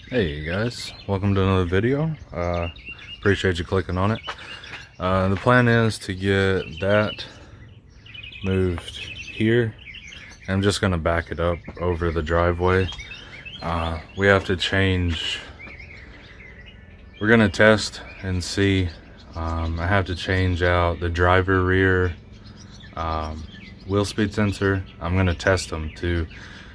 Hey guys, welcome to another video. Appreciate you clicking on it. The plan is to get that moved here. I'm just gonna back it up over the driveway. We have to change, we're gonna test and see. I have to change out the driver rear wheel speed sensor. I'm gonna test them too.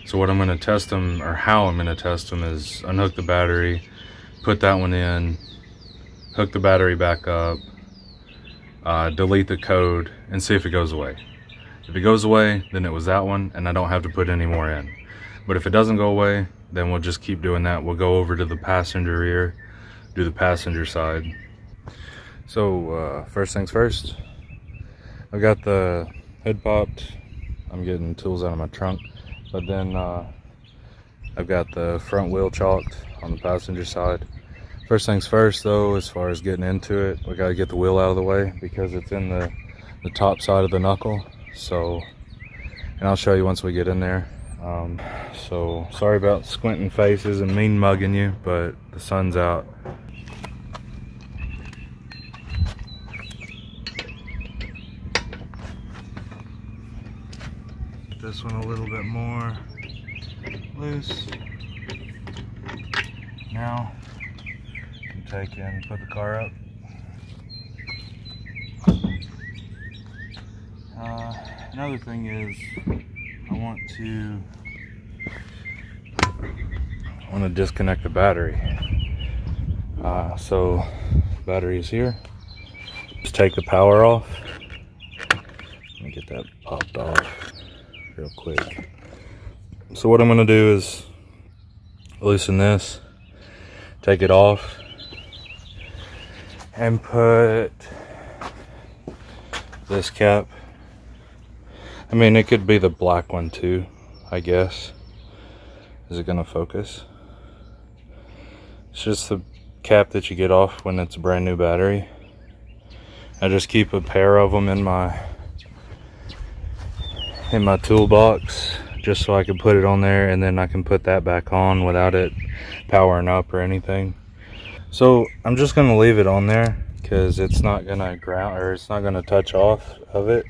So what I'm going to test them, or how I'm going to test them, is unhook the battery, put that one in, hook the battery back up, delete the code, and see if it goes away. If it goes away, then it was that one, and I don't have to put any more in. But if it doesn't go away, then we'll just keep doing that. We'll go over to the passenger rear, do the passenger side. So first things first, I've got the hood popped. I'm getting tools out of my trunk. But then I've got the front wheel chalked on the passenger side. First things first though, as far as getting into it, we gotta get the wheel out of the way because it's in the top side of the knuckle. So, and I'll show you once we get in there. So sorry about squinting faces and mean mugging you, but the sun's out. This one a little bit more loose. Now you take and put the car up. Another thing is I want to disconnect the battery. So battery is here. Just take the power off. Let me get that popped off real quick. So what I'm going to do is loosen this, take it off, and put this cap. I mean, it could be the black one too, I guess. Is it going to focus? It's just the cap that you get off when it's a brand new battery. I just keep a pair of them in my toolbox just so I can put it on there, and then I can put that back on without it powering up or anything. So I'm just gonna leave it on there because it's not gonna ground, or it's not gonna touch off of it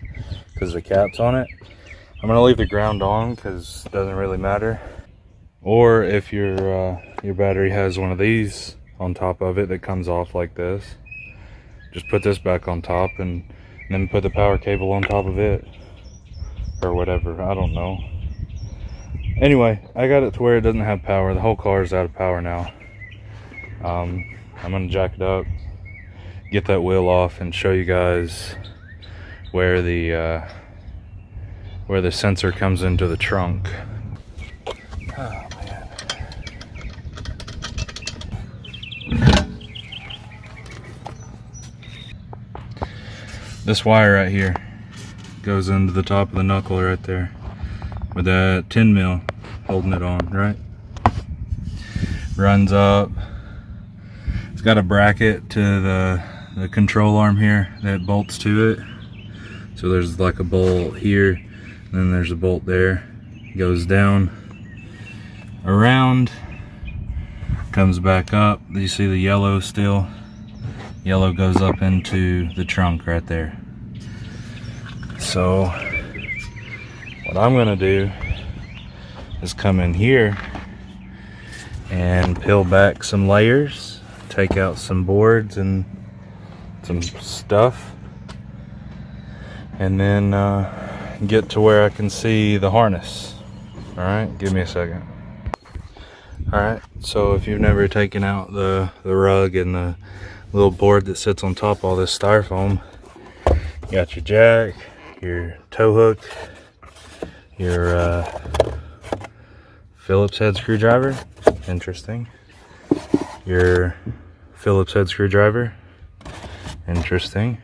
because the cap's on it. I'm gonna leave the ground on because it doesn't really matter. Or if your battery has one of these on top of it that comes off like this, just put this back on top and then put the power cable on top of it. Or whatever, I don't know. Anyway, I got it to where it doesn't have power. The whole car is out of power now. I'm gonna jack it up, get that wheel off, and show you guys where the sensor comes into the trunk. Oh man. This wire right here goes into the top of the knuckle right there with that 10 mil holding it on, right? Runs up. It's got a bracket to the control arm here that bolts to it. So there's like a bolt here, and then there's a bolt there. Goes down, around, comes back up. You see the yellow still? Yellow goes up into the trunk right there. So what I'm gonna do is come in here and peel back some layers, take out some boards and some stuff, and then get to where I can see the harness. All right, give me a second. All right, so if you've never taken out the rug and the little board that sits on top of all this styrofoam, you got your jack, your tow hook, your Phillips head screwdriver, interesting, your Phillips head screwdriver, interesting,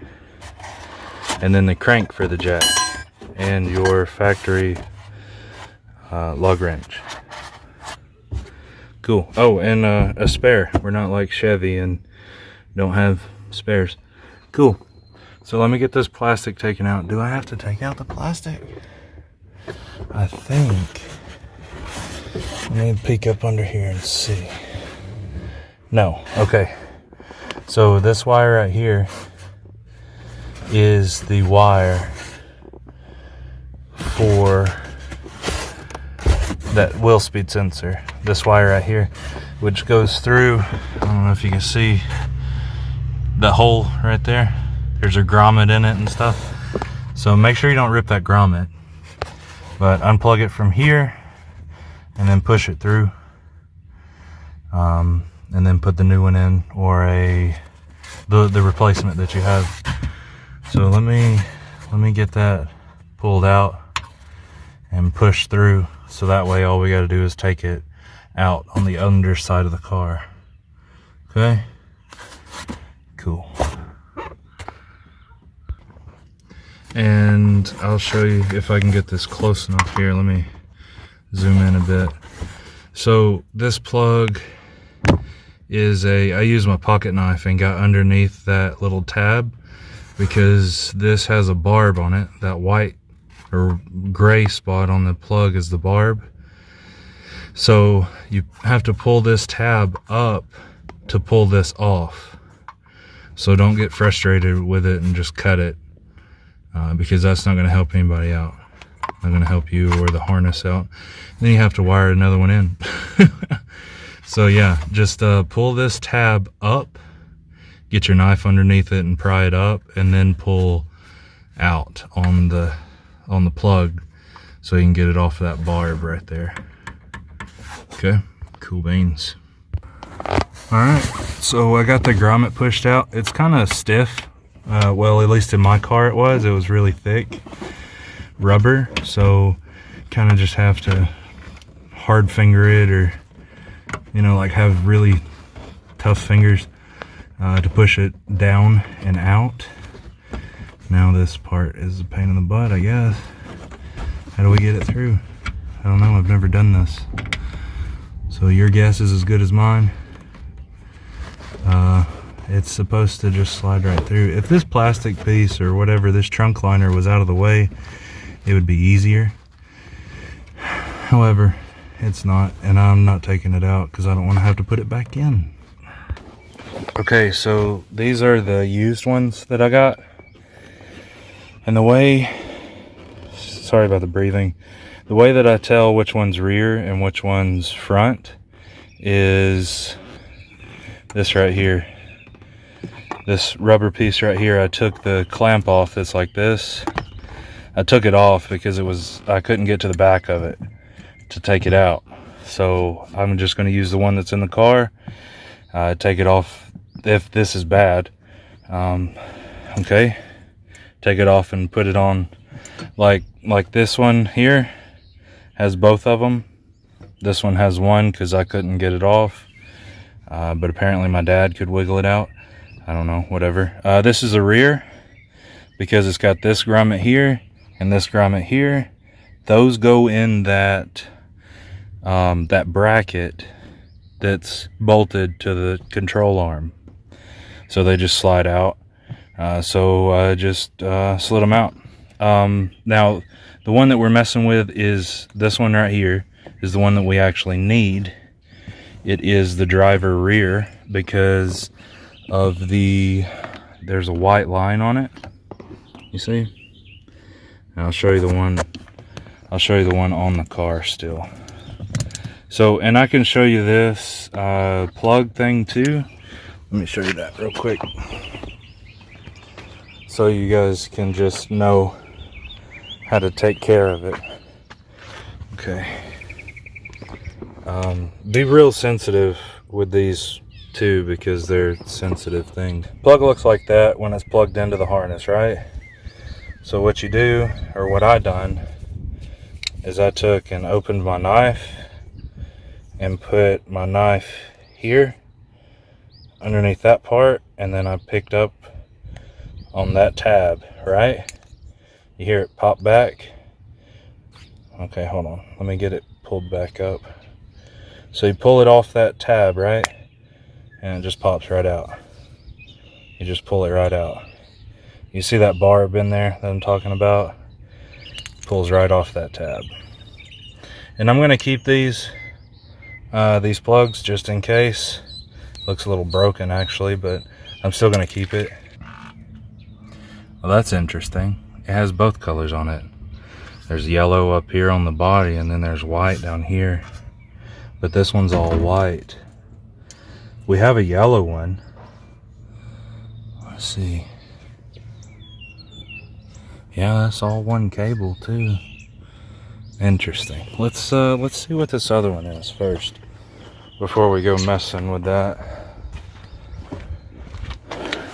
and then the crank for the jack, and your factory lug wrench. Cool. Oh, and a spare. We're not like Chevy and don't have spares. Cool. So let me get this plastic taken out. Do I have to take out the plastic? I think. Let me peek up under here and see. No. Okay. So this wire right here is the wire for that wheel speed sensor. This wire right here, which goes through, I don't know if you can see that hole right there. There's a grommet in it and stuff. So make sure you don't rip that grommet. But unplug it from here and then push it through. And then put the new one in, or the replacement that you have. So let me get that pulled out and push through, so that way all we got to do is take it out on the underside of the car. Okay, cool. And I'll show you if I can get this close enough here. Let me zoom in a bit. So this plug is I used my pocket knife and got underneath that little tab, because this has a barb on it. That white or gray spot on the plug is the barb. So you have to pull this tab up to pull this off. So don't get frustrated with it and just cut it, because that's not going to help anybody out. Not going to help you or the harness out. Then you have to wire another one in. So yeah, just pull this tab up, get your knife underneath it and pry it up, and then pull out on the plug so you can get it off of that barb right there. Okay, cool beans. Alright, so I got the grommet pushed out. It's kind of stiff. Well, at least in my car it was really thick rubber, so kind of just have to hard finger it, or you know, like have really tough fingers to push it down and out. Now this part is a pain in the butt, I guess. How do we get it through? I don't know, I've never done this. So your guess is as good as mine. It's supposed to just slide right through. If this plastic piece or whatever, this trunk liner was out of the way, it would be easier. However, it's not, and I'm not taking it out because I don't want to have to put it back in. Okay, so these are the used ones that I got. And the way, sorry about the breathing, the way that I tell which one's rear and which one's front is this right here. This rubber piece right here, I took the clamp off that's like this. I took it off because I couldn't get to the back of it to take it out. So I'm just going to use the one that's in the car. Take it off if this is bad. Okay, take it off and put it on like this one here has both of them. This one has one because I couldn't get it off, but apparently my dad could wiggle it out. I don't know, whatever. This is a rear because it's got this grommet here and this grommet here. Those go in that bracket that's bolted to the control arm, so they just slide out. So I just slid them out. Now the one that we're messing with is this one right here, is the one that we actually need. It is the driver rear because of there's a white line on it, you see. And I'll show you the one on the car still. So, and I can show you this plug thing too. Let me show you that real quick so you guys can just know how to take care of it. Okay. Be real sensitive with these too, because they're sensitive things. Plug looks like that when it's plugged into the harness, right? So what you do, or what I done, is I took and opened my knife and put my knife here underneath that part, and then I picked up on that tab, right? You hear it pop back. Okay, hold on, let me get it pulled back up. So you pull it off that tab, right? And it just pops right out. You just pull it right out. You see that barb in there that I'm talking about? Pulls right off that tab. And I'm going to keep these plugs just in case, Looks a little broken actually, but I'm still gonna keep it. Well, that's interesting. It has both colors on it. There's yellow up here on the body, and then there's white down here. But this one's all white. We have a yellow one. Let's see. Yeah, that's all one cable too. Interesting. Let's see what this other one is first before we go messing with that.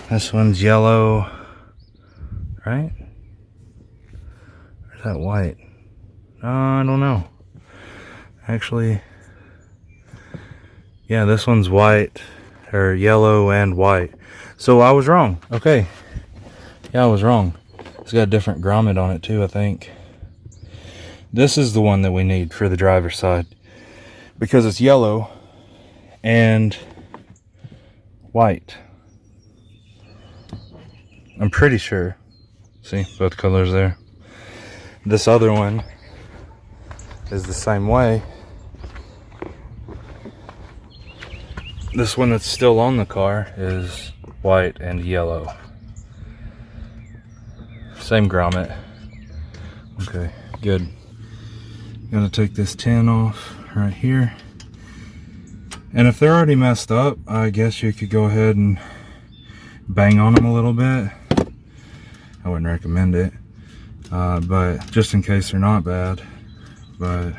This one's yellow, right? Or is that white? I don't know. Actually, yeah, this one's white, or yellow and white. So I was wrong. Okay. Yeah, I was wrong. It's got a different grommet on it too, I think. This is the one that we need for the driver's side because it's yellow and white. I'm pretty sure. See, both colors there. This other one is the same way. This one that's still on the car is white and yellow. Same grommet. Okay, good. Gotta take this tin off right here. And if they're already messed up, I guess you could go ahead and bang on them a little bit. I wouldn't recommend it, but just in case they're not bad. But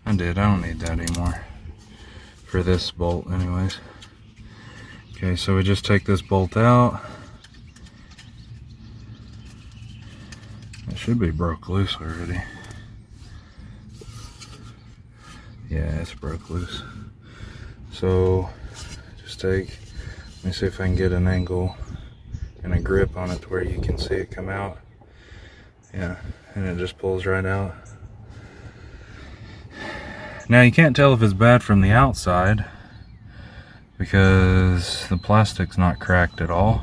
I don't need that anymore for this bolt anyways. Okay, so we just take this bolt out. It should be broke loose already. Yeah, it's broke loose. So just let me see if I can get an angle and a grip on it to where you can see it come out. Yeah, and it just pulls right out. Now you can't tell if it's bad from the outside because the plastic's not cracked at all.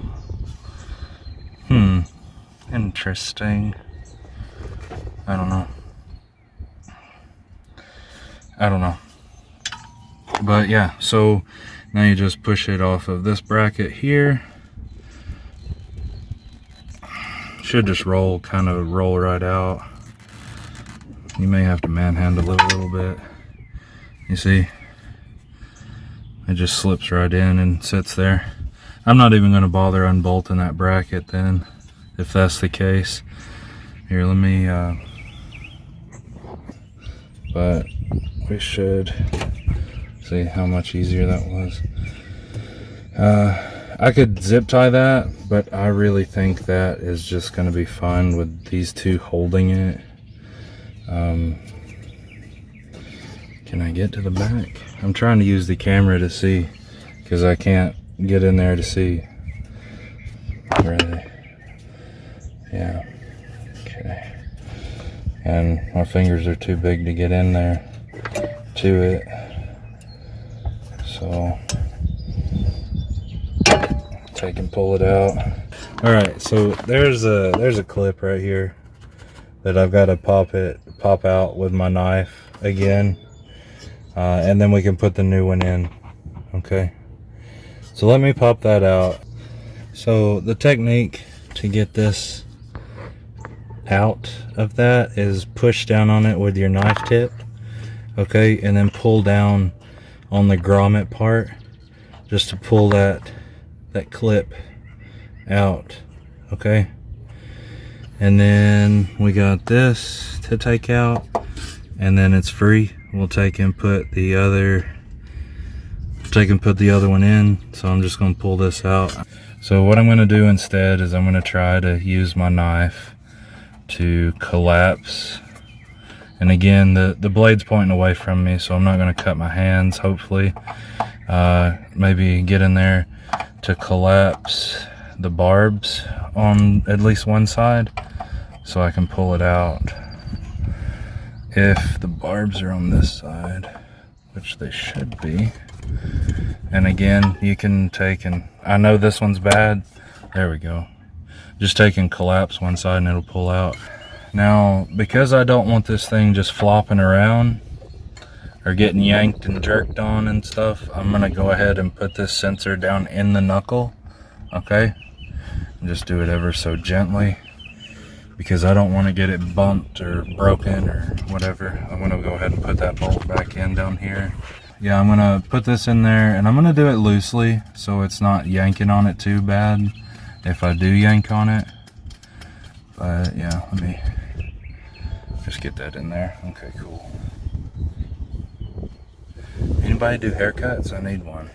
Interesting. I don't know. But yeah, so now you just push it off of this bracket here. Should just kind of roll right out. You may have to manhandle it a little bit. You see? It just slips right in and sits there. I'm not even going to bother unbolting that bracket then, if that's the case. Here, let me, but we should see how much easier that was. I could zip tie that, but I really think that is just going to be fine with these two holding it. Can I get to the back? I'm trying to use the camera to see because I can't get in there to see. Where are they? Yeah. Okay. And my fingers are too big to get in there to it. So take and pull it out. All right, so there's a clip right here that I've got to pop out with my knife again, and then we can put the new one in. Okay, so let me pop that out. So the technique to get this out of that is push down on it with your knife tip, okay, and then pull down on the grommet part just to pull that clip out, okay. And then we got this to take out, and then it's free. We'll take and put the other one in. So I'm just going to pull this out. So what I'm going to do instead is I'm going to try to use my knife to collapse. And again, the blade's pointing away from me, so I'm not going to cut my hands, hopefully. Maybe get in there to collapse the barbs on at least one side so I can pull it out. If the barbs are on this side, which they should be. And again, you can take and, I know this one's bad. There we go. Just take and collapse one side and it'll pull out. Now, because I don't want this thing just flopping around are getting yanked and jerked on and stuff, I'm gonna go ahead and put this sensor down in the knuckle, okay? And just do it ever so gently, because I don't want to get it bumped or broken or whatever. I'm gonna go ahead and put that bolt back in down here. Yeah, I'm gonna put this in there, and I'm gonna do it loosely so it's not yanking on it too bad if I do yank on it. But yeah, let me just get that in there. Okay, cool. Anybody do haircuts? I need one.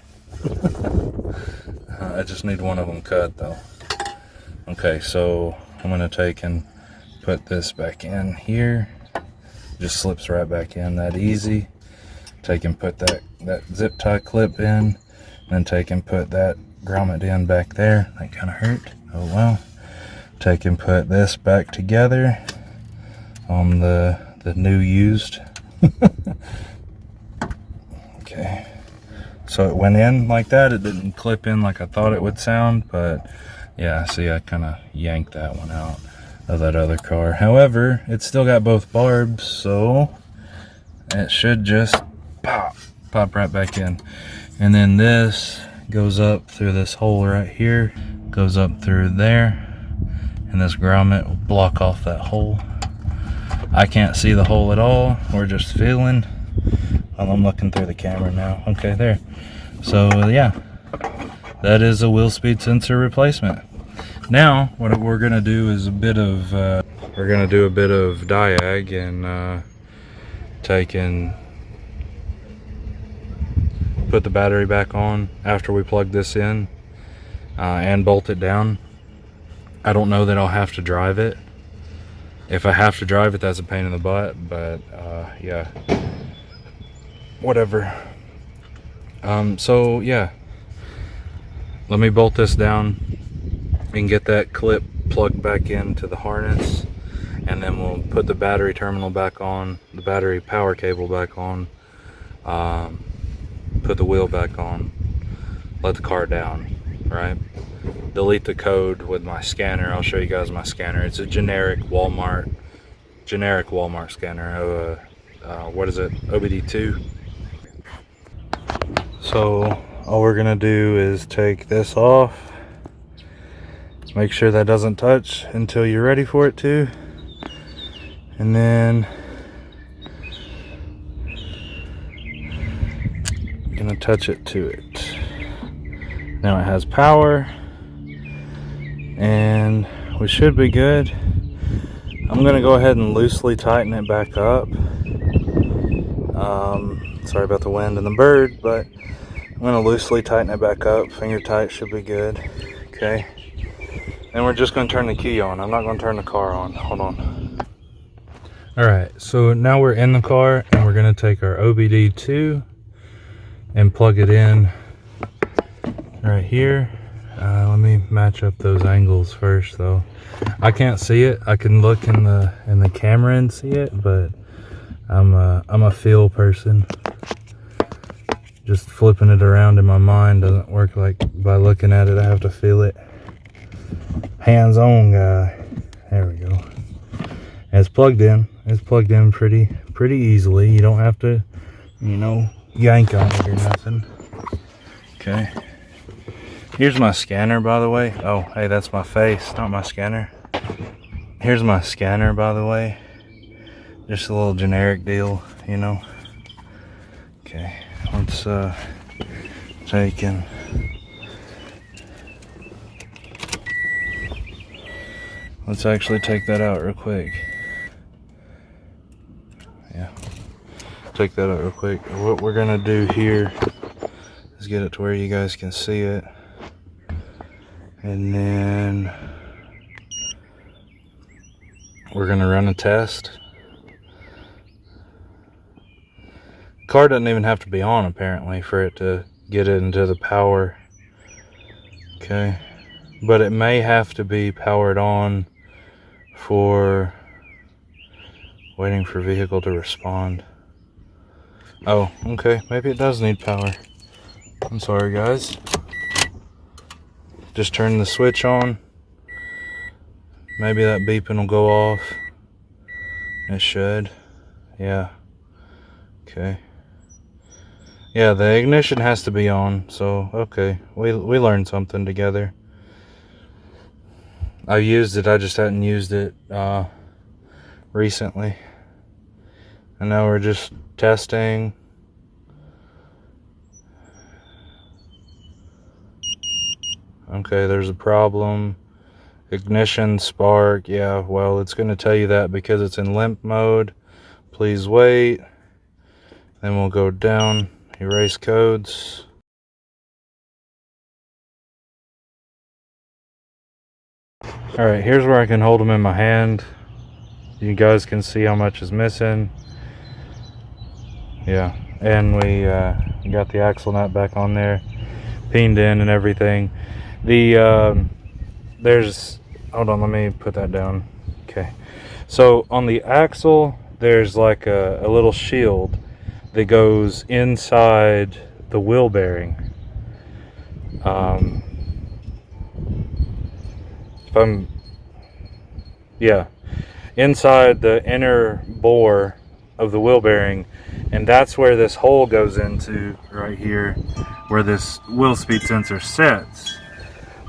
I just need one of them cut though. Okay, so I'm gonna take and put this back in here. Just slips right back in that easy. Take and put that zip tie clip in, and then take and put that grommet in back there. That kind of hurt. Oh well. Take and put this back together on the new used. Okay. So it went in like that. It didn't clip in like I thought it would sound, but yeah, see, I kind of yanked that one out of that other car. However, it's still got both barbs, so it should just pop right back in. And then this goes up through this hole right here, goes up through there, and this grommet will block off that hole. I can't see the hole at all. We're just feeling. I'm looking through the camera now. Okay, there. So yeah, that is a wheel speed sensor replacement. Now what we're gonna do is a bit of diag and take and put the battery back on after we plug this in and bolt it down. I don't know that I'll have to drive it. If I have to drive it, that's a pain in the butt, but yeah, whatever. So yeah, let me bolt this down and get that clip plugged back into the harness, and then we'll put the battery terminal back on, the battery power cable back on, put the wheel back on, let the car down, right? Delete the code with my scanner. I'll show you guys my scanner. It's a generic Walmart scanner. What is it? OBDII. So all we're gonna do is take this off. Make sure that doesn't touch until you're ready for it to. And then I'm gonna touch it to it. Now it has power, and we should be good. I'm gonna go ahead and loosely tighten it back up. Sorry about the wind and the bird, but I'm gonna loosely tighten it back up. Finger tight should be good. Okay. And we're just gonna turn the key on. I'm not gonna turn the car on. Hold on. All right, so now we're in the car, and we're gonna take our OBDII and plug it in right here. Let me match up those angles first though. I can't see it. I can look in the camera and see it, but I'm a feel person. Just flipping it around in my mind doesn't work like by looking at it. I have to feel it. Hands-on guy. There we go. And it's plugged in. It's plugged in pretty easily. You don't have to, you know, yank on it or nothing. Okay. Here's my scanner, by the way. Oh, hey, that's my face, not my scanner. Here's my scanner, by the way. Just a little generic deal, you know. Okay, let's take and let's actually take that out real quick. Yeah, take that out real quick. What we're gonna do here is get it to where you guys can see it, and then we're gonna run a test. Car doesn't even have to be on apparently for it to get it into the power. Okay, but it may have to be powered on for waiting for vehicle to respond. Oh, okay, maybe it does need power. I'm sorry guys. Just turn the switch on. Maybe that beeping will go off. It should. Yeah. Okay. Yeah, the ignition has to be on, so okay. We learned something together. I used it, I just hadn't used it recently. And now we're just testing. Okay, there's a problem. Ignition, spark, yeah, well, it's going to tell you that because it's in limp mode. Please wait. Then we'll go down, erase codes. Alright, here's where I can hold them in my hand. You guys can see how much is missing. Yeah, and we got the axle nut back on there, peened in and everything. There's, hold on, let me put that down. Okay, so on the axle there's like a little shield that goes inside the wheel bearing. Inside the inner bore of the wheel bearing, and that's where this hole goes into, right here, where this wheel speed sensor sits.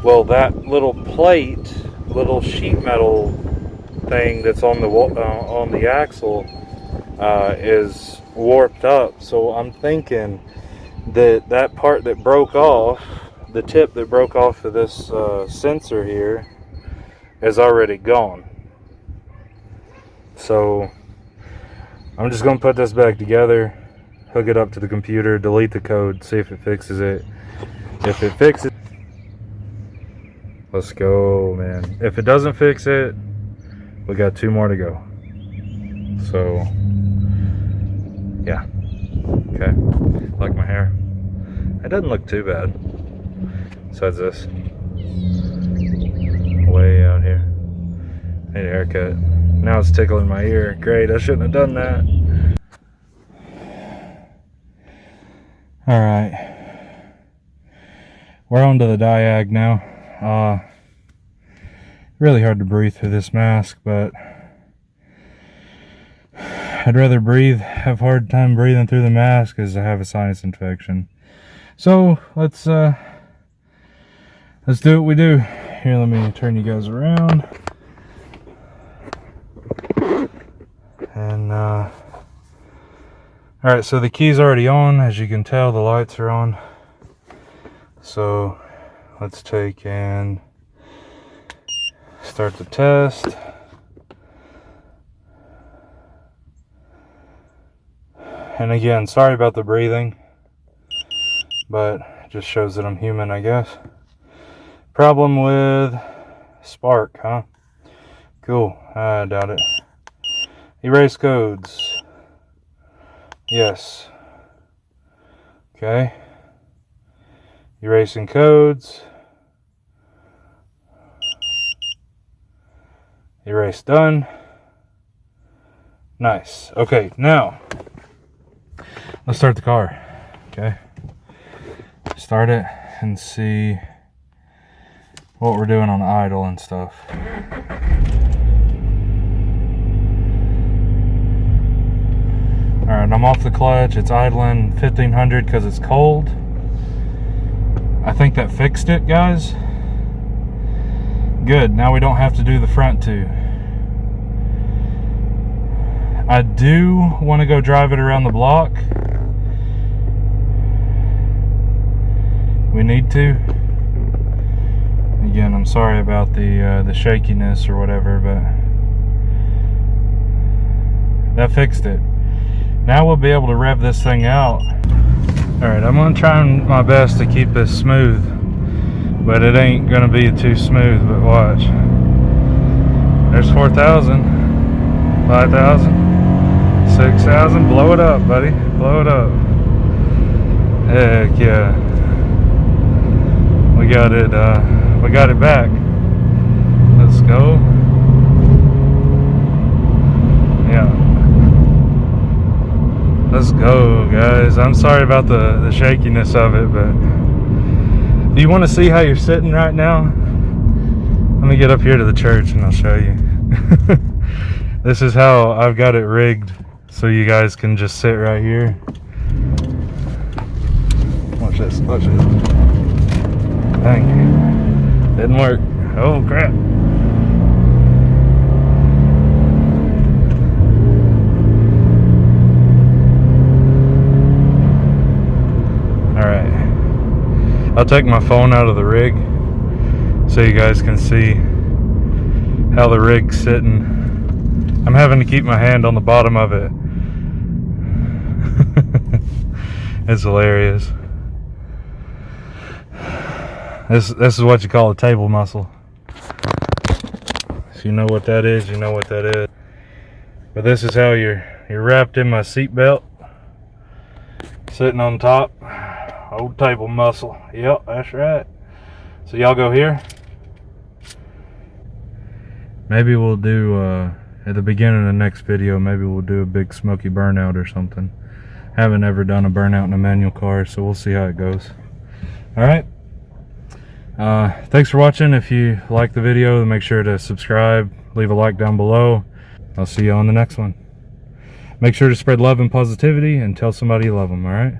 Well, that little plate, little sheet metal thing that's on the axle is warped up. So I'm thinking that part that broke off, the tip that broke off of this sensor here, is already gone. So I'm just going to put this back together, hook it up to the computer, delete the code, see if it fixes it. If it fixes it, let's go, man. If it doesn't fix it, we got 2 more to go. So yeah, okay. Like my hair, it doesn't look too bad. Besides this, way out here, need a haircut. Now it's tickling my ear. Great, I shouldn't have done that. Alright, we're on to the diag now. Really hard to breathe through this mask, but I'd rather have hard time breathing through the mask because I have a sinus infection. So let's do what we do. Here, let me turn you guys around. And alright, so the key's already on. As you can tell, the lights are on. So let's take and start the test. And again, sorry about the breathing, but it just shows that I'm human, I guess. Problem with spark, huh? Cool, I doubt it. Erase codes. Yes. Okay. Erasing codes. Erase done. Nice. Okay, now let's start the car. Okay. Start it and see what we're doing on idle and stuff. Alright, I'm off the clutch. It's idling 1500 because it's cold. I think that fixed it, guys. Good, now we don't have to do the front two. I do want to go drive it around the block. We need to. Again, I'm sorry about the shakiness or whatever, but that fixed it. Now we'll be able to rev this thing out. Alright, I'm going to try my best to keep this smooth, but it ain't going to be too smooth, but watch. There's 4,000, 5,000, 6,000. Blow it up, buddy. Blow it up. Heck yeah. We got it back. Let's go. Yeah. Let's go, guys. I'm sorry about the shakiness of it, but do you want to see how you're sitting right now? Let me get up here to the church and I'll show you. This is how I've got it rigged, so you guys can just sit right here. this. Watch this. Dang. Didn't work. Oh crap. Alright. I'll take my phone out of the rig so you guys can see how the rig's sitting. I'm having to keep my hand on the bottom of it. It's hilarious. This is what you call a table muscle. If you know what that is, you know what that is. But this is how you're wrapped in my seat belt, sitting on top. Old table muscle. Yep, that's right. So y'all go here. Maybe we'll do at the beginning of the next video, maybe we'll do a big smoky burnout or something. Haven't ever done a burnout in a manual car, so we'll see how it goes. Alright. Thanks for watching. If you like the video, make sure to subscribe, leave a like down below. I'll see you on the next one. Make sure to spread love and positivity and tell somebody you love them, alright?